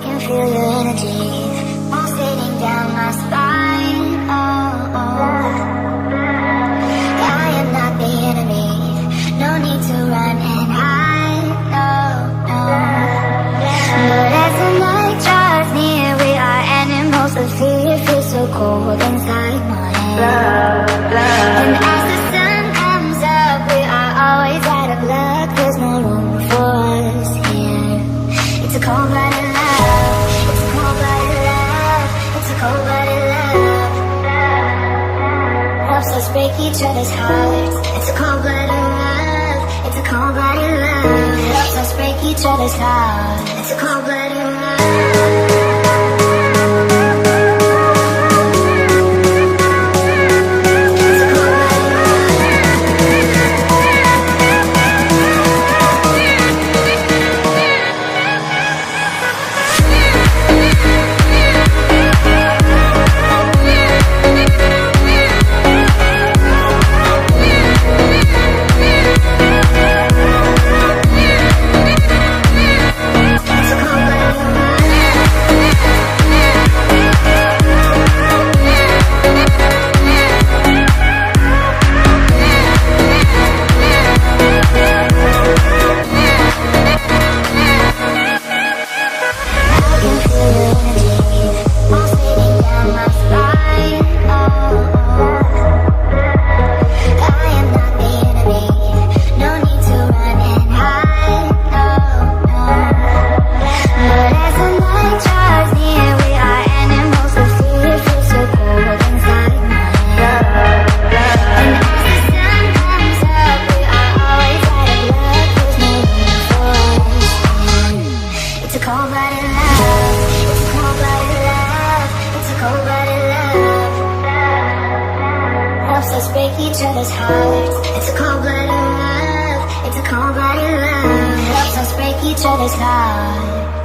can feel your energy pulsating down my spine. Oh, oh. I am not the enemy. No need to run and hide. No, no. But as the night draws near, we are animals of fear. Feels so cold inside my head. And as the sun comes up, we are always out of luck. There's no room for us here. It's a cold-blooded love. It's a cold-blooded love. It's a cold-blooded love. Helps us break each other's hearts. It's a cold-blooded love. It's a cold-blooded love. Helps us break each other's hearts. It's a cold-blooded love. Break each other's hearts. It's a cold-blooded love. It's a cold-blooded love. Helps us break each other's hearts.